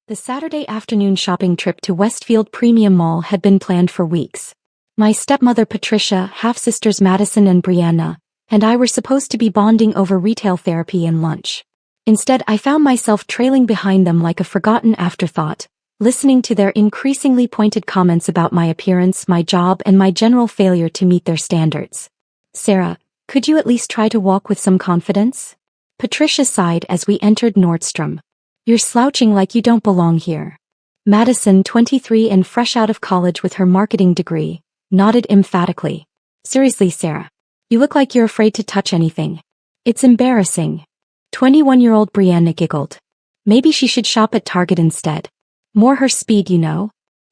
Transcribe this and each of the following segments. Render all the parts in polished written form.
The Saturday afternoon shopping trip to Westfield Premium Mall had been planned for weeks. My stepmother Patricia, half-sisters Madison and Brianna, and I were supposed to be bonding over retail therapy and lunch. Instead, I found myself trailing behind them like a forgotten afterthought, listening to their increasingly pointed comments about my appearance, my job, and my general failure to meet their standards. "Sarah, could you at least try to walk with some confidence?" Patricia sighed as we entered Nordstrom. "You're slouching like you don't belong here." Madison, 23 and fresh out of college with her marketing degree, nodded emphatically. "Seriously, Sarah. You look like you're afraid to touch anything. It's embarrassing." 21-year-old Brianna giggled. "Maybe she should shop at Target instead. More her speed, you know."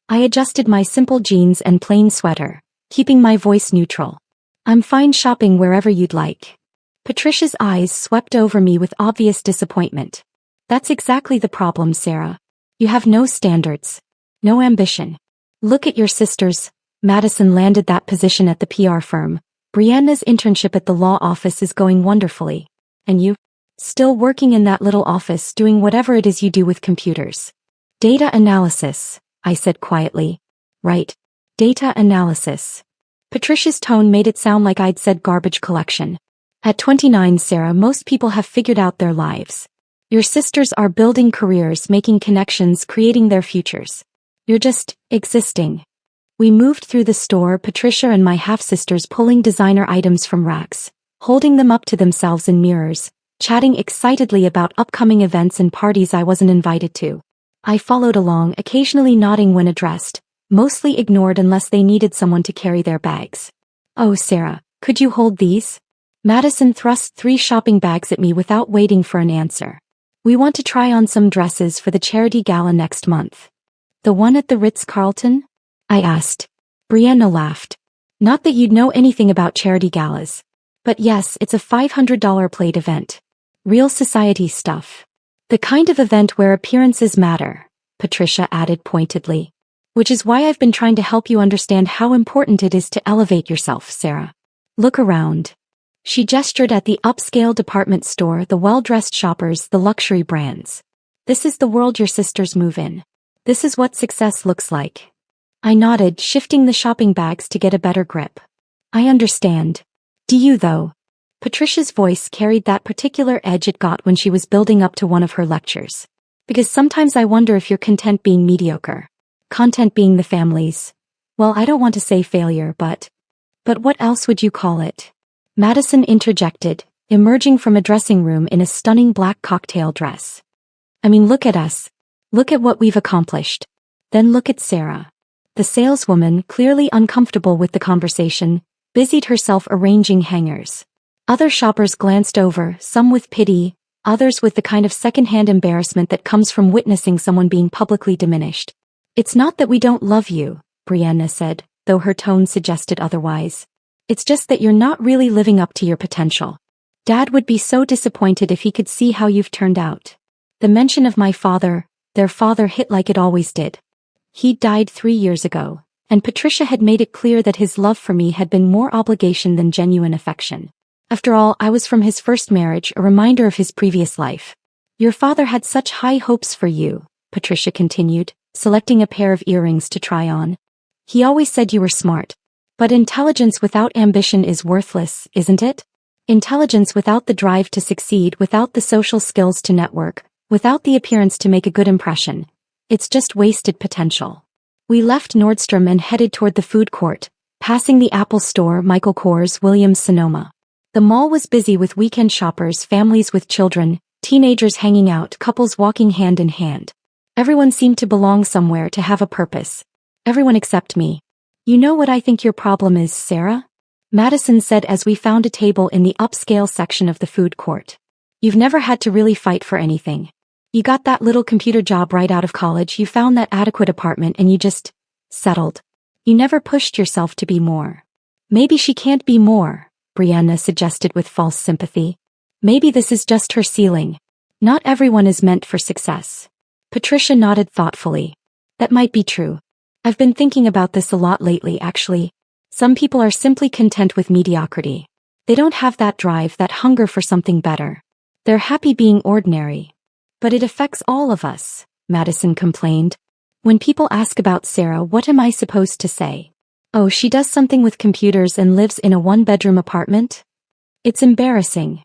I adjusted my simple jeans and plain sweater, keeping my voice neutral. "I'm fine shopping wherever you'd like." Patricia's eyes swept over me with obvious disappointment. "That's exactly the problem, Sarah. You have no standards. No ambition. Look at your sisters." Madison landed that position at the PR firm. "Brianna's internship at the law office is going wonderfully. And you? Still working in that little office doing whatever it is you do with computers." "Data analysis," I said quietly. "Right. Data analysis." Patricia's tone made it sound like I'd said garbage collection. "At 29, Sarah, most people have figured out their lives. Your sisters are building careers, making connections, creating their futures. You're just existing." We moved through the store, Patricia and my half-sisters pulling designer items from racks, holding them up to themselves in mirrors, chatting excitedly about upcoming events and parties I wasn't invited to. I followed along, occasionally nodding when addressed, mostly ignored unless they needed someone to carry their bags. "Oh, Sarah, could you hold these?" Madison thrust 3 shopping bags at me without waiting for an answer. "We want to try on some dresses for the charity gala next month." "The one at the Ritz-Carlton?" I asked. Brianna laughed. "Not that you'd know anything about charity galas. But yes, it's a $500 plate event. Real society stuff. The kind of event where appearances matter," Patricia added pointedly. "Which is why I've been trying to help you understand how important it is to elevate yourself, Sarah. Look around." She gestured at the upscale department store, the well-dressed shoppers, the luxury brands. "This is the world your sisters move in. This is what success looks like." I nodded, shifting the shopping bags to get a better grip. "I understand. Do you, though?" Patricia's voice carried that particular edge it got when she was building up to one of her lectures. "Because sometimes I wonder if you're content being mediocre. Content being the family's, well, I don't want to say failure, but what else would you call it?" Madison interjected, emerging from a dressing room in a stunning black cocktail dress. "I mean, look at us. Look at what we've accomplished. Then look at Sarah." The saleswoman, clearly uncomfortable with the conversation, busied herself arranging hangers. Other shoppers glanced over, some with pity, others with the kind of secondhand embarrassment that comes from witnessing someone being publicly diminished. "It's not that we don't love you," Brianna said, though her tone suggested otherwise. "It's just that you're not really living up to your potential. Dad would be so disappointed if he could see how you've turned out." The mention of my father, their father, hit like it always did. He died 3 years ago, and Patricia had made it clear that his love for me had been more obligation than genuine affection. After all, I was from his first marriage, a reminder of his previous life. "Your father had such high hopes for you," Patricia continued, selecting a pair of earrings to try on. "He always said you were smart. But intelligence without ambition is worthless, isn't it? Intelligence without the drive to succeed, without the social skills to network, without the appearance to make a good impression. It's just wasted potential." We left Nordstrom and headed toward the food court, passing the Apple Store, Michael Kors, Williams-Sonoma. The mall was busy with weekend shoppers, families with children, teenagers hanging out, couples walking hand in hand. Everyone seemed to belong somewhere, to have a purpose. Everyone except me. "You know what I think your problem is, Sarah?" Madison said as we found a table in the upscale section of the food court. "You've never had to really fight for anything. You got that little computer job right out of college, you found that adequate apartment, and you just settled. You never pushed yourself to be more." "Maybe she can't be more," Brianna suggested with false sympathy. "Maybe this is just her ceiling. Not everyone is meant for success." Patricia nodded thoughtfully. "That might be true. I've been thinking about this a lot lately, actually. Some people are simply content with mediocrity. They don't have that drive, that hunger for something better. They're happy being ordinary. But it affects all of us. Madison complained. When people ask about Sarah, what am I supposed to say? Oh, she does something with computers and lives in a one-bedroom apartment? It's embarrassing.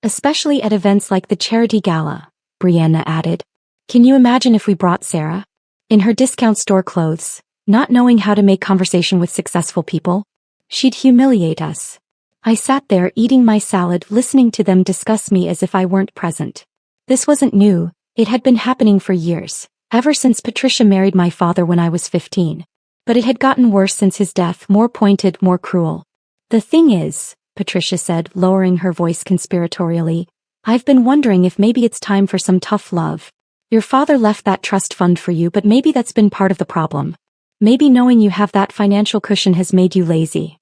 Especially at events like the charity gala, Brianna added. Can you imagine if we brought Sarah? In her discount store clothes, not knowing how to make conversation with successful people? She'd humiliate us. I sat there eating my salad, listening to them discuss me as if I weren't present. This wasn't new, it had been happening for years, ever since Patricia married my father when I was 15. But it had gotten worse since his death, more pointed, more cruel. The thing is, Patricia said, lowering her voice conspiratorially, I've been wondering if maybe it's time for some tough love. Your father left that trust fund for you, but maybe that's been part of the problem. Maybe knowing you have that financial cushion has made you lazy.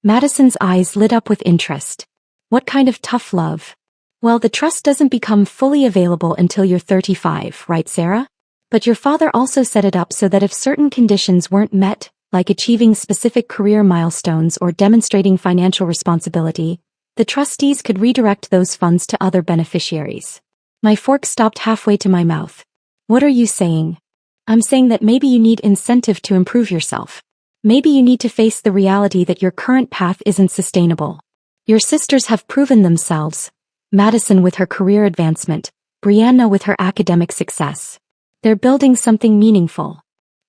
Madison's eyes lit up with interest. What kind of tough love? Well, the trust doesn't become fully available until you're 35, right, Sarah? But your father also set it up so that if certain conditions weren't met, like achieving specific career milestones or demonstrating financial responsibility, the trustees could redirect those funds to other beneficiaries. My fork stopped halfway to my mouth. What are you saying? I'm saying that maybe you need incentive to improve yourself. Maybe you need to face the reality that your current path isn't sustainable. Your sisters have proven themselves, Madison with her career advancement, Brianna with her academic success. They're building something meaningful.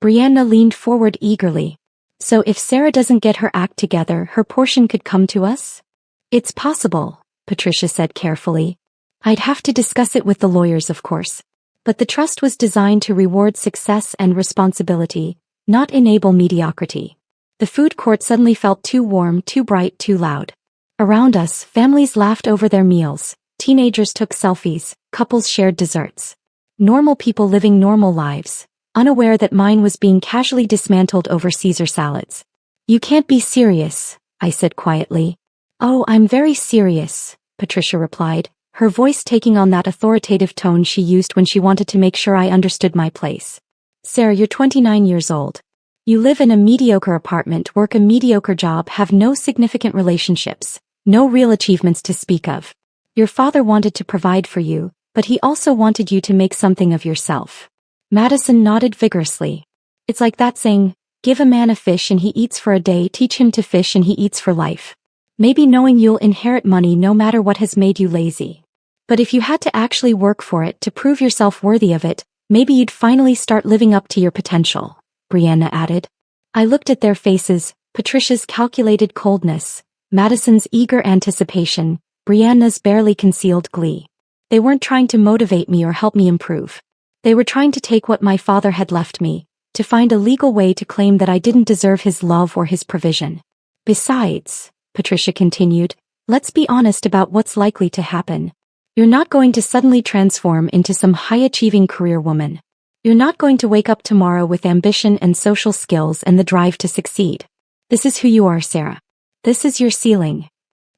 Brianna leaned forward eagerly. So if Sarah doesn't get her act together, her portion could come to us? It's possible, Patricia said carefully. I'd have to discuss it with the lawyers, of course. But the trust was designed to reward success and responsibility, not enable mediocrity. The food court suddenly felt too warm, too bright, too loud. Around us, families laughed over their meals, teenagers took selfies, couples shared desserts. Normal people living normal lives, unaware that mine was being casually dismantled over Caesar salads. You can't be serious, I said quietly. Oh, I'm very serious, Patricia replied, her voice taking on that authoritative tone she used when she wanted to make sure I understood my place. Sarah, you're 29 years old. You live in a mediocre apartment, work a mediocre job, have no significant relationships, no real achievements to speak of. Your father wanted to provide for you, but he also wanted you to make something of yourself. Madison nodded vigorously. It's like that saying, give a man a fish and he eats for a day, teach him to fish and he eats for life. Maybe knowing you'll inherit money no matter what has made you lazy. But if you had to actually work for it to prove yourself worthy of it, maybe you'd finally start living up to your potential, Brianna added. I looked at their faces, Patricia's calculated coldness, Madison's eager anticipation, Brianna's barely concealed glee. They weren't trying to motivate me or help me improve. They were trying to take what my father had left me, to find a legal way to claim that I didn't deserve his love or his provision. Besides, Patricia continued, let's be honest about what's likely to happen. You're not going to suddenly transform into some high-achieving career woman. You're not going to wake up tomorrow with ambition and social skills and the drive to succeed. This is who you are, Sarah. This is your ceiling.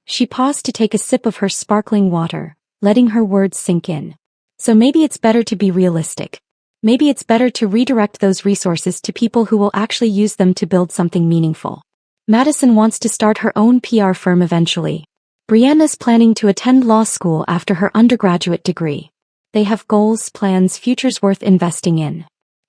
She paused to take a sip of her sparkling water, letting her words sink in. So maybe it's better to be realistic. Maybe it's better to redirect those resources to people who will actually use them to build something meaningful. Madison wants to start her own PR firm eventually. Brianna's planning to attend law school after her undergraduate degree. They have goals, plans, futures worth investing in.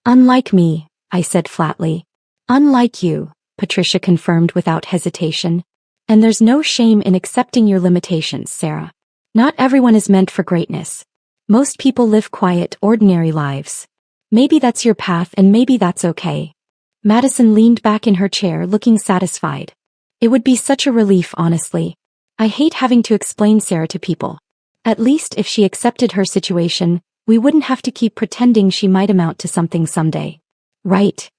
Unlike me, I said flatly. Unlike you, Patricia confirmed without hesitation. And there's no shame in accepting your limitations, Sarah. Not everyone is meant for greatness. Most people live quiet, ordinary lives. Maybe that's your path and maybe that's okay. Madison leaned back in her chair looking satisfied. It would be such a relief, honestly. I hate having to explain Sarah to people. At least if she accepted her situation, we wouldn't have to keep pretending she might amount to something someday. Right.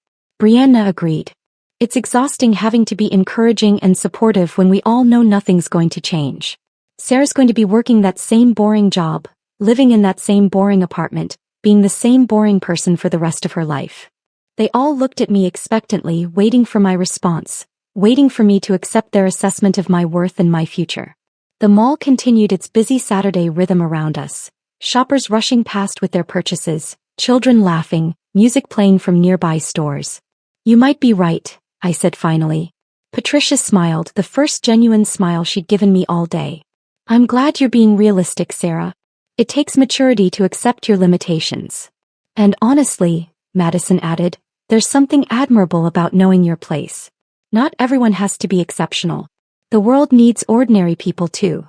Brianna agreed. It's exhausting having to be encouraging and supportive when we all know nothing's going to change. Sarah's going to be working that same boring job, living in that same boring apartment, being the same boring person for the rest of her life. They all looked at me expectantly, waiting for my response, waiting for me to accept their assessment of my worth and my future. The mall continued its busy Saturday rhythm around us, shoppers rushing past with their purchases, children laughing, music playing from nearby stores. You might be right, I said finally. Patricia smiled, the first genuine smile she'd given me all day. I'm glad you're being realistic, Sarah. It takes maturity to accept your limitations. And honestly, Madison added, there's something admirable about knowing your place. Not everyone has to be exceptional. The world needs ordinary people too.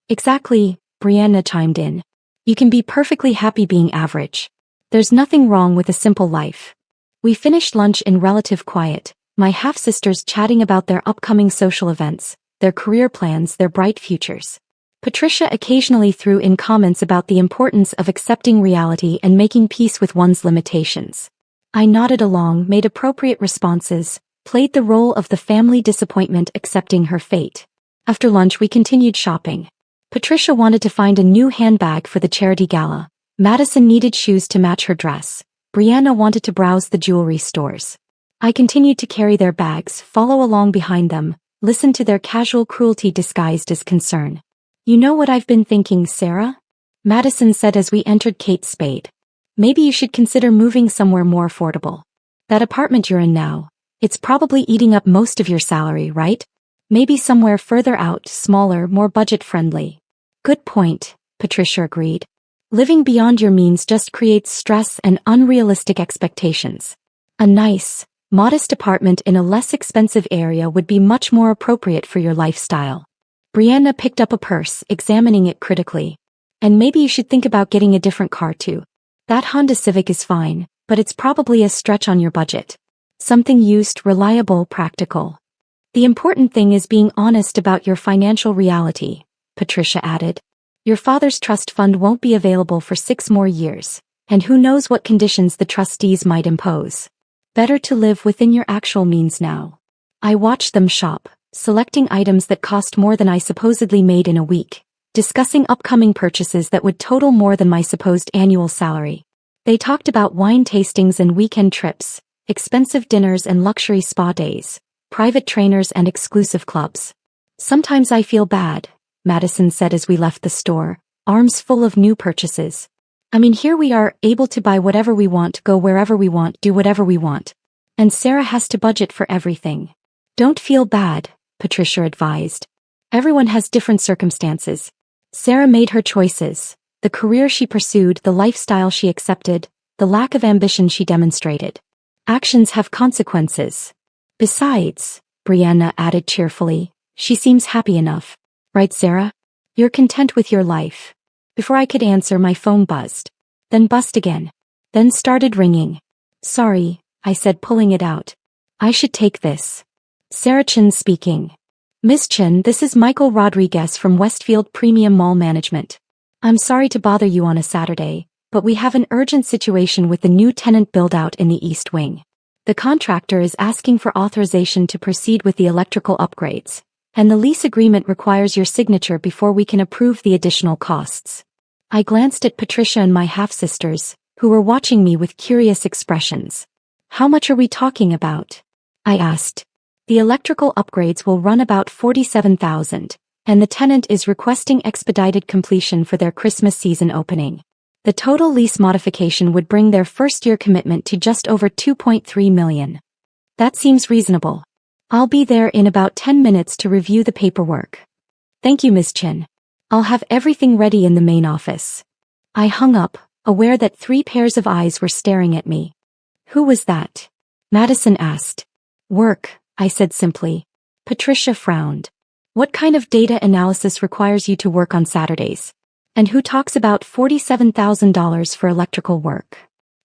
Exactly, Brianna chimed in. You can be perfectly happy being average. There's nothing wrong with a simple life. We finished lunch in relative quiet, my half-sisters chatting about their upcoming social events, their career plans, their bright futures. Patricia occasionally threw in comments about the importance of accepting reality and making peace with one's limitations. I nodded along, made appropriate responses, played the role of the family disappointment accepting her fate. After lunch we continued shopping. Patricia wanted to find a new handbag for the charity gala. Madison needed shoes to match her dress. Brianna wanted to browse the jewelry stores. I continued to carry their bags, follow along behind them, listen to their casual cruelty disguised as concern. You know what I've been thinking, Sarah? Madison said as we entered Kate Spade. Maybe you should consider moving somewhere more affordable. That apartment you're in now, it's probably eating up most of your salary, right? Maybe somewhere further out, smaller, more budget-friendly. Good point, Patricia agreed. Living beyond your means just creates stress and unrealistic expectations. A nice, modest apartment in a less expensive area would be much more appropriate for your lifestyle. Brianna picked up a purse, examining it critically. And maybe you should think about getting a different car too. That Honda Civic is fine, but it's probably a stretch on your budget. Something used, reliable, practical. The important thing is being honest about your financial reality, Patricia added. Your father's trust fund won't be available for 6 more years, and who knows what conditions the trustees might impose. Better to live within your actual means now. I watched them shop, selecting items that cost more than I supposedly made in a week, discussing upcoming purchases that would total more than my supposed annual salary. They talked about wine tastings and weekend trips, expensive dinners and luxury spa days, private trainers and exclusive clubs. Sometimes I feel bad, Madison said as we left the store, arms full of new purchases. I mean, here we are, able to buy whatever we want, go wherever we want, do whatever we want. And Sarah has to budget for everything. Don't feel bad, Patricia advised. Everyone has different circumstances. Sarah made her choices, the career she pursued, the lifestyle she accepted, the lack of ambition she demonstrated. Actions have consequences. Besides, Brianna added cheerfully, she seems happy enough. Right, Sarah? You're content with your life. Before I could answer, my phone buzzed. Then buzzed again. Then started ringing. Sorry, I said, pulling it out. I should take this. Sarah Chen speaking. Miss Chen, this is Michael Rodriguez from Westfield Premium Mall Management. I'm sorry to bother you on a Saturday, but we have an urgent situation with the new tenant build-out in the East Wing. The contractor is asking for authorization to proceed with the electrical upgrades, and the lease agreement requires your signature before we can approve the additional costs. I glanced at Patricia and my half-sisters, who were watching me with curious expressions. How much are we talking about? I asked. The electrical upgrades will run about $47,000, and the tenant is requesting expedited completion for their Christmas season opening. The total lease modification would bring their first-year commitment to just over $2.3 million. That seems reasonable. I'll be there in about 10 minutes to review the paperwork. Thank you, Miss Chen. I'll have everything ready in the main office. I hung up, aware that 3 pairs of eyes were staring at me. Who was that? Madison asked. Work, I said simply. Patricia frowned. What kind of data analysis requires you to work on Saturdays? And who talks about $47,000 for electrical work?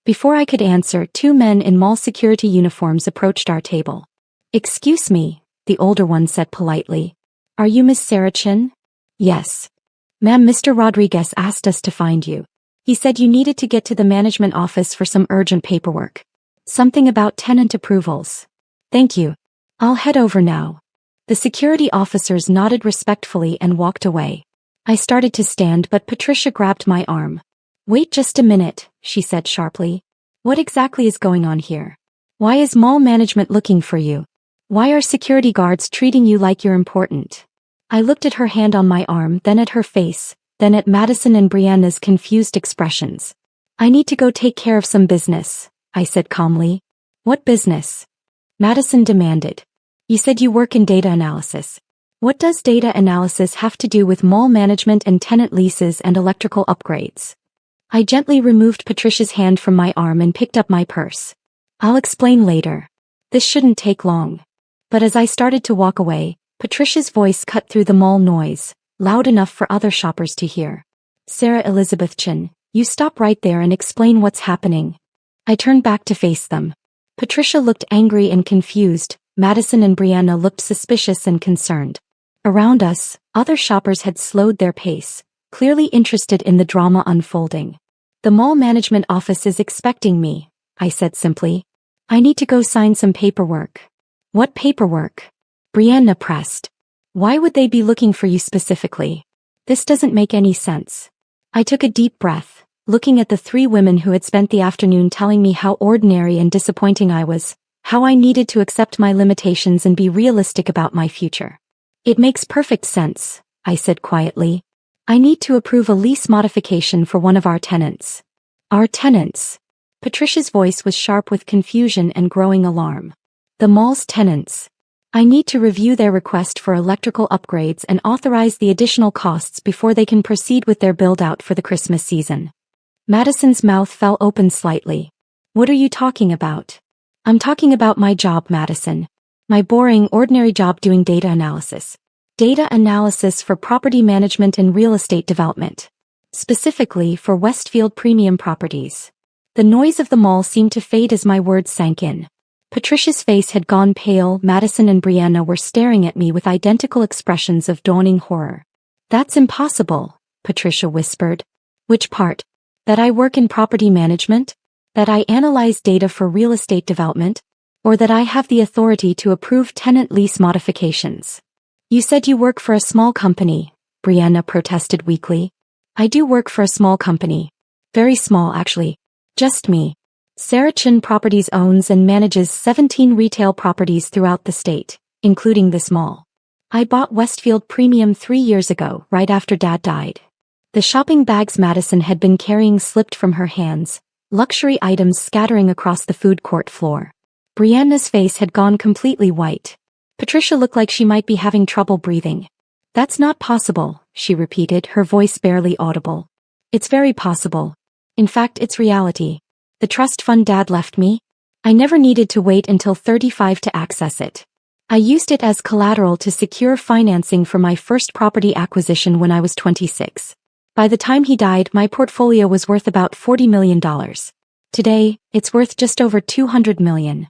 Before I could answer, 2 men in mall security uniforms approached our table. Excuse me, the older one said politely. Are you Miss Sarah Chen? Yes. Ma'am, Mr. Rodriguez asked us to find you. He said you needed to get to the management office for some urgent paperwork. Something about tenant approvals. Thank you. I'll head over now. The security officers nodded respectfully and walked away. I started to stand, but Patricia grabbed my arm. Wait just a minute, she said sharply. What exactly is going on here? Why is mall management looking for you? Why are security guards treating you like you're important? I looked at her hand on my arm, then at her face, then at Madison and Brianna's confused expressions. I need to go take care of some business, I said calmly. What business? Madison demanded. You said you work in data analysis. What does data analysis have to do with mall management and tenant leases and electrical upgrades? I gently removed Patricia's hand from my arm and picked up my purse. I'll explain later. This shouldn't take long. But as I started to walk away, Patricia's voice cut through the mall noise, loud enough for other shoppers to hear. Sarah Elizabeth Chin, you stop right there and explain what's happening. I turned back to face them. Patricia looked angry and confused, Madison and Brianna looked suspicious and concerned. Around us, other shoppers had slowed their pace, clearly interested in the drama unfolding. The mall management office is expecting me, I said simply. I need to go sign some paperwork. What paperwork? Brianna pressed. Why would they be looking for you specifically? This doesn't make any sense. I took a deep breath, looking at the three women who had spent the afternoon telling me how ordinary and disappointing I was, how I needed to accept my limitations and be realistic about my future. It makes perfect sense, I said quietly. I need to approve a lease modification for one of our tenants. Our tenants? Patricia's voice was sharp with confusion and growing alarm. The mall's tenants. I need to review their request for electrical upgrades and authorize the additional costs before they can proceed with their build-out for the Christmas season. Madison's mouth fell open slightly. What are you talking about? I'm talking about my job, Madison. My boring, ordinary job doing data analysis. Data analysis for property management and real estate development. Specifically for Westfield Premium Properties. The noise of the mall seemed to fade as my words sank in. Patricia's face had gone pale. Madison and Brianna were staring at me with identical expressions of dawning horror. That's impossible, Patricia whispered. Which part? That I work in property management? That I analyze data for real estate development? Or that I have the authority to approve tenant lease modifications? You said you work for a small company, Brianna protested weakly. I do work for a small company. Very small, actually. Just me. Sarah Chin Properties owns and manages 17 retail properties throughout the state, including this mall. I bought Westfield Premium 3 years ago, right after Dad died. The shopping bags Madison had been carrying slipped from her hands, luxury items scattering across the food court floor. Brianna's face had gone completely white. Patricia looked like she might be having trouble breathing. That's not possible, she repeated, her voice barely audible. It's very possible. In fact, it's reality. The trust fund Dad left me? I never needed to wait until 35 to access it. I used it as collateral to secure financing for my first property acquisition when I was 26. By the time he died, my portfolio was worth about $40 million. Today, it's worth just over $200 million.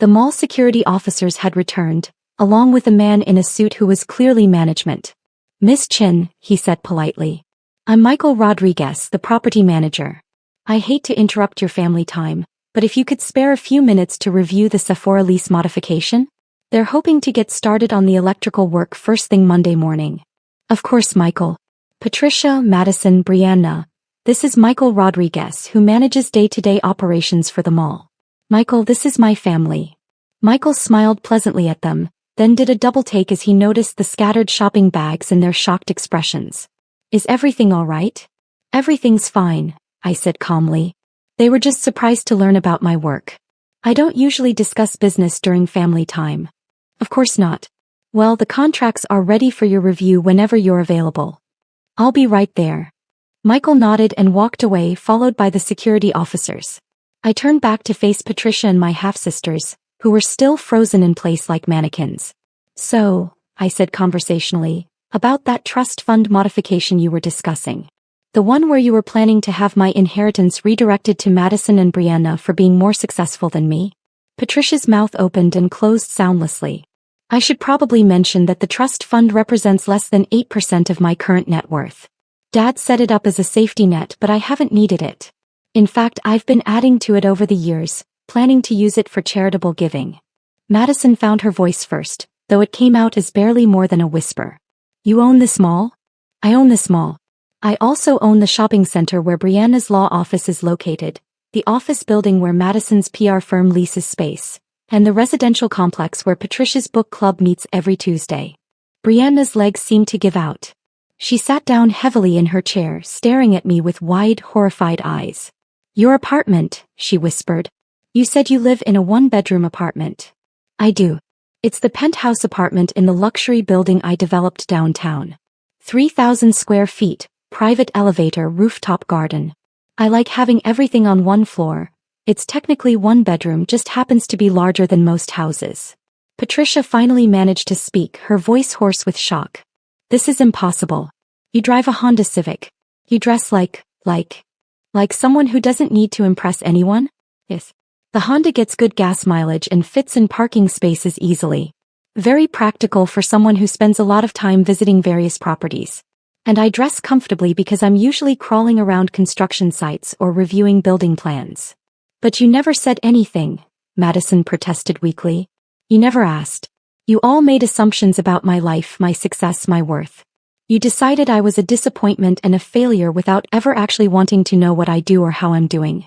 The mall security officers had returned, along with a man in a suit who was clearly management. Miss Chin, he said politely. I'm Michael Rodriguez, the property manager. I hate to interrupt your family time, but if you could spare a few minutes to review the Sephora lease modification? They're hoping to get started on the electrical work first thing Monday morning. Of course, Michael. Patricia, Madison, Brianna. This is Michael Rodriguez, who manages day-to-day operations for the mall. Michael, this is my family. Michael smiled pleasantly at them, then did a double take as he noticed the scattered shopping bags and their shocked expressions. Is everything all right? Everything's fine, I said calmly. They were just surprised to learn about my work. I don't usually discuss business during family time. Of course not. Well, the contracts are ready for your review whenever you're available. I'll be right there. Michael nodded and walked away, followed by the security officers. I turned back to face Patricia and my half-sisters, who were still frozen in place like mannequins. So, I said conversationally, about that trust fund modification you were discussing. The one where you were planning to have my inheritance redirected to Madison and Brianna for being more successful than me? Patricia's mouth opened and closed soundlessly. I should probably mention that the trust fund represents less than 8% of my current net worth. Dad set it up as a safety net, but I haven't needed it. In fact, I've been adding to it over the years, planning to use it for charitable giving. Madison found her voice first, though it came out as barely more than a whisper. You own this mall? I own this mall. I also own the shopping center where Brianna's law office is located, the office building where Madison's PR firm leases space, and the residential complex where Patricia's book club meets every Tuesday. Brianna's legs seemed to give out. She sat down heavily in her chair, staring at me with wide, horrified eyes. Your apartment, she whispered. You said you live in a one-bedroom apartment. I do. It's the penthouse apartment in the luxury building I developed downtown. 3,000 square feet, private elevator, rooftop garden. I like having everything on one floor. It's technically one bedroom, just happens to be larger than most houses. Patricia finally managed to speak, her voice hoarse with shock. This is impossible. You drive a Honda Civic. You dress like someone who doesn't need to impress anyone? Yes. The Honda gets good gas mileage and fits in parking spaces easily. Very practical for someone who spends a lot of time visiting various properties. And I dress comfortably because I'm usually crawling around construction sites or reviewing building plans. But you never said anything, Madison protested weakly. You never asked. You all made assumptions about my life, my success, my worth. You decided I was a disappointment and a failure without ever actually wanting to know what I do or how I'm doing.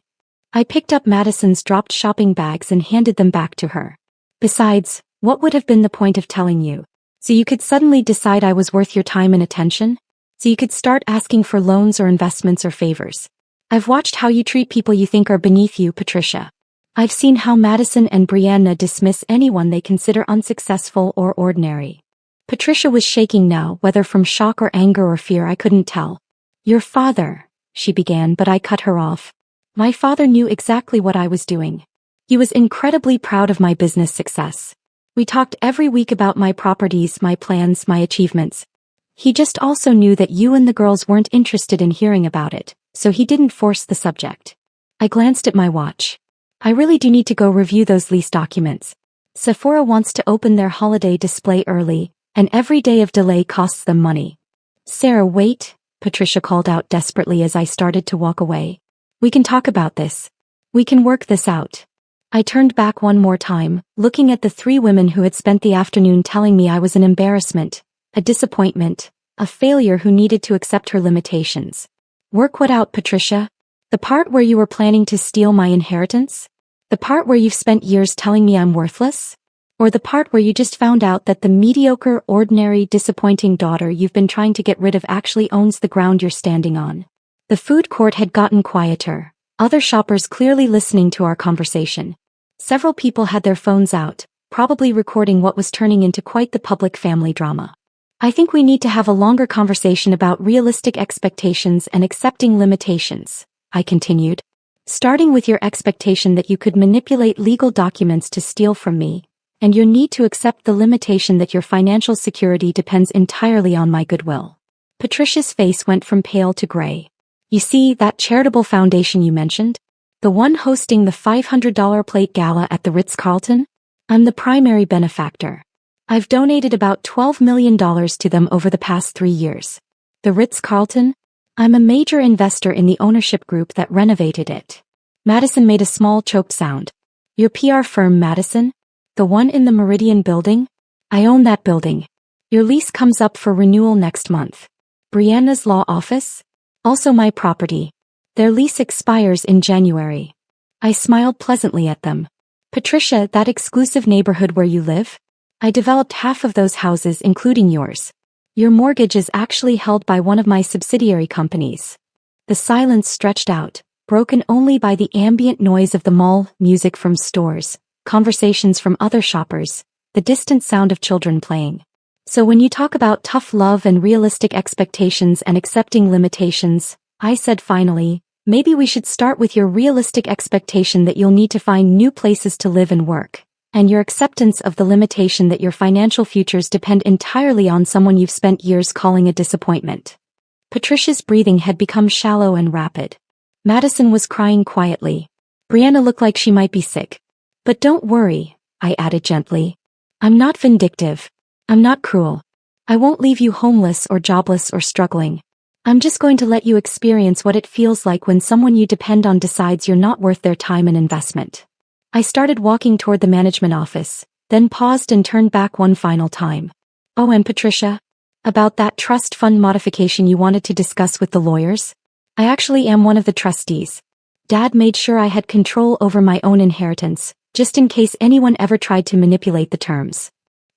I picked up Madison's dropped shopping bags and handed them back to her. Besides, what would have been the point of telling you? So you could suddenly decide I was worth your time and attention? So you could start asking for loans or investments or favors. I've watched how you treat people you think are beneath you, Patricia. I've seen how Madison and Brianna dismiss anyone they consider unsuccessful or ordinary. Patricia was shaking now, whether from shock or anger or fear I couldn't tell. Your father, she began, but I cut her off. My father knew exactly what I was doing. He was incredibly proud of my business success. We talked every week about my properties, my plans, my achievements. He just also knew that you and the girls weren't interested in hearing about it, so he didn't force the subject. I glanced at my watch. I really do need to go review those lease documents. Sephora wants to open their holiday display early, and every day of delay costs them money. Sarah, wait, Patricia called out desperately as I started to walk away. We can talk about this. We can work this out. I turned back one more time, looking at the three women who had spent the afternoon telling me I was an embarrassment, a disappointment, a failure who needed to accept her limitations. Work what out, Patricia? The part where you were planning to steal my inheritance? The part where you've spent years telling me I'm worthless? Or the part where you just found out that the mediocre, ordinary, disappointing daughter you've been trying to get rid of actually owns the ground you're standing on? The food court had gotten quieter, other shoppers clearly listening to our conversation. Several people had their phones out, probably recording what was turning into quite the public family drama. I think we need to have a longer conversation about realistic expectations and accepting limitations, I continued. Starting with your expectation that you could manipulate legal documents to steal from me, and your need to accept the limitation that your financial security depends entirely on my goodwill. Patricia's face went from pale to gray. You see, that charitable foundation you mentioned? The one hosting the $500 plate gala at the Ritz-Carlton? I'm the primary benefactor. I've donated about $12 million to them over the past 3 years. The Ritz-Carlton? I'm a major investor in the ownership group that renovated it. Madison made a small choked sound. Your PR firm, Madison? The one in the Meridian building? I own that building. Your lease comes up for renewal next month. Brianna's law office? Also my property. Their lease expires in January. I smiled pleasantly at them. Patricia, that exclusive neighborhood where you live? I developed half of those houses, including yours. Your mortgage is actually held by one of my subsidiary companies. The silence stretched out, broken only by the ambient noise of the mall, music from stores, conversations from other shoppers, the distant sound of children playing. So when you talk about tough love and realistic expectations and accepting limitations, I said finally, maybe we should start with your realistic expectation that you'll need to find new places to live and work, and your acceptance of the limitation that your financial futures depend entirely on someone you've spent years calling a disappointment. Patricia's breathing had become shallow and rapid. Madison was crying quietly. Brianna looked like she might be sick. But don't worry, I added gently. I'm not vindictive. I'm not cruel. I won't leave you homeless or jobless or struggling. I'm just going to let you experience what it feels like when someone you depend on decides you're not worth their time and investment. I started walking toward the management office, then paused and turned back one final time. Oh, and Patricia? About that trust fund modification you wanted to discuss with the lawyers? I actually am one of the trustees. Dad made sure I had control over my own inheritance, just in case anyone ever tried to manipulate the terms.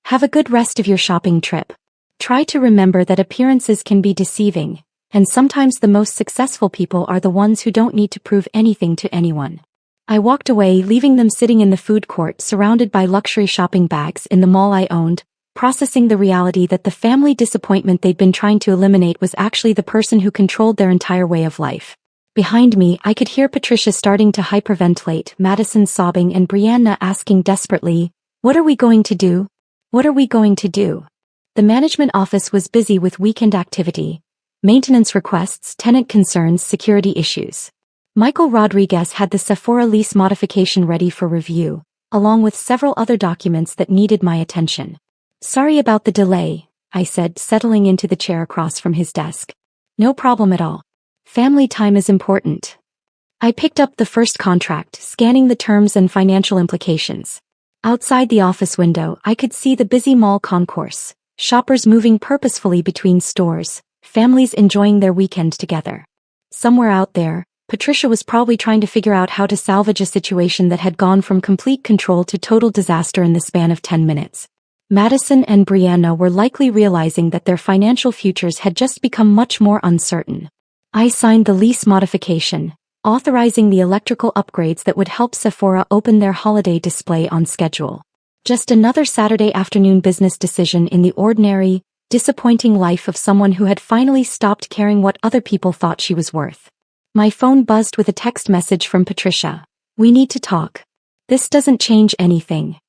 Have a good rest of your shopping trip. Try to remember that appearances can be deceiving, and sometimes the most successful people are the ones who don't need to prove anything to anyone. I walked away, leaving them sitting in the food court surrounded by luxury shopping bags in the mall I owned, processing the reality that the family disappointment they'd been trying to eliminate was actually the person who controlled their entire way of life. Behind me, I could hear Patricia starting to hyperventilate, Madison sobbing, and Brianna asking desperately, "What are we going to do? What are we going to do?" The management office was busy with weekend activity, maintenance requests, tenant concerns, security issues. Michael Rodriguez had the Sephora lease modification ready for review, along with several other documents that needed my attention. "Sorry about the delay," I said, settling into the chair across from his desk. "No problem at all. Family time is important." I picked up the first contract, scanning the terms and financial implications. Outside the office window, I could see the busy mall concourse, shoppers moving purposefully between stores, families enjoying their weekend together. Somewhere out there, Patricia was probably trying to figure out how to salvage a situation that had gone from complete control to total disaster in the span of 10 minutes. Madison and Brianna were likely realizing that their financial futures had just become much more uncertain. I signed the lease modification, authorizing the electrical upgrades that would help Sephora open their holiday display on schedule. Just another Saturday afternoon business decision in the ordinary, disappointing life of someone who had finally stopped caring what other people thought she was worth. My phone buzzed with a text message from Patricia. "We need to talk. This doesn't change anything."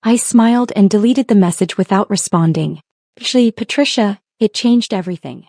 I smiled and deleted the message without responding. "Actually, Patricia, it changed everything."